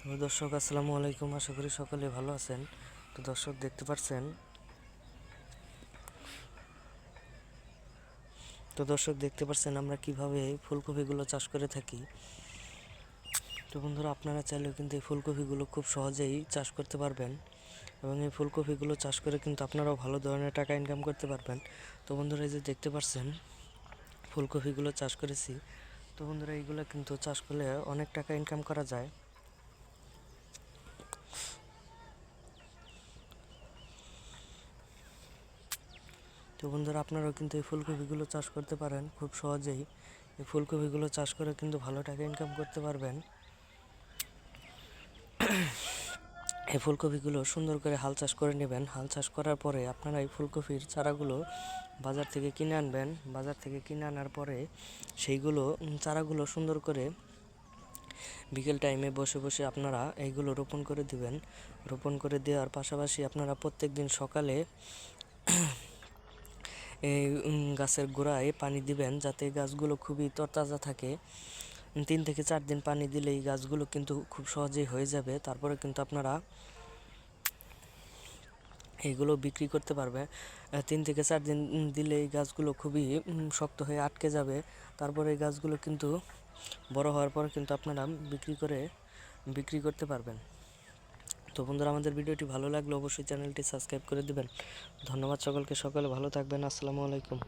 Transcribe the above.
দর্শক আসসালামু আলাইকুম, আশা করি সকলে ভালো আছেন। তো দর্শক দেখতে পাচ্ছেন আমরা কিভাবে ফুলকপিগুলো চাষ করে থাকি। তো বন্ধুরা, আপনারা চাইলেও কিন্তু এই ফুলকপিগুলো খুব সহজেই চাষ করতে পারবেন এবং এই ফুলকপিগুলো চাষ করে কিন্তু আপনারাও ভালো ধরনের টাকা ইনকাম করতে পারবেন। তো বন্ধুরা, এই যে দেখতে পাচ্ছেন ফুলকপিগুলো চাষ করেছি। তো বন্ধুরা, এইগুলো কিন্তু চাষ করলে অনেক টাকা ইনকাম করা যায়। তো বন্ধুরা, আপনারাও কিন্তু এই ফুলকপিগুলো চাষ করতে পারেন খুব সহজেই। এই ফুলকপিগুলো চাষ করে কিন্তু ভালো টাকা ইনকাম করতে পারবেন। এই ফুলকপিগুলো সুন্দর করে হাল চাষ করে নেবেন। হাল চাষ করার পরে আপনারা এই ফুলকপির চারাগুলো বাজার থেকে কিনে আনবেন। বাজার থেকে কিনে আনার পরে সেইগুলো চারাগুলো সুন্দর করে বিকেল টাইমে বসে বসে আপনারা এইগুলো রোপণ করে দিবেন। রোপণ করে দেওয়ার পাশাপাশি আপনারা প্রত্যেক দিন সকালে এই গাছের গোড়ায় পানি দিবেন, যাতে গাছগুলো খুবই তরতাজা থাকে। 3 থেকে 4 দিন পানি দিলেই গাছগুলো কিন্তু খুব সহজেই হয়ে যাবে। তারপরে কিন্তু আপনারা এইগুলো বিক্রি করতে পারবে। 3 থেকে 4 দিন দিলে এই গাছগুলো খুবই শক্ত হয়ে আটকে যাবে। তারপরে এই গাছগুলো কিন্তু বড় হওয়ার পর কিন্তু আপনারা বিক্রি করতে পারবেন। তো বন্ধুরা, আমাদের ভিডিওটি ভালো লাগলে অবশ্যই চ্যানেলটি সাবস্ক্রাইব করে দিবেন। ধন্যবাদ সকলকে, সকলে ভালো থাকবেন। আসসালামু আলাইকুম।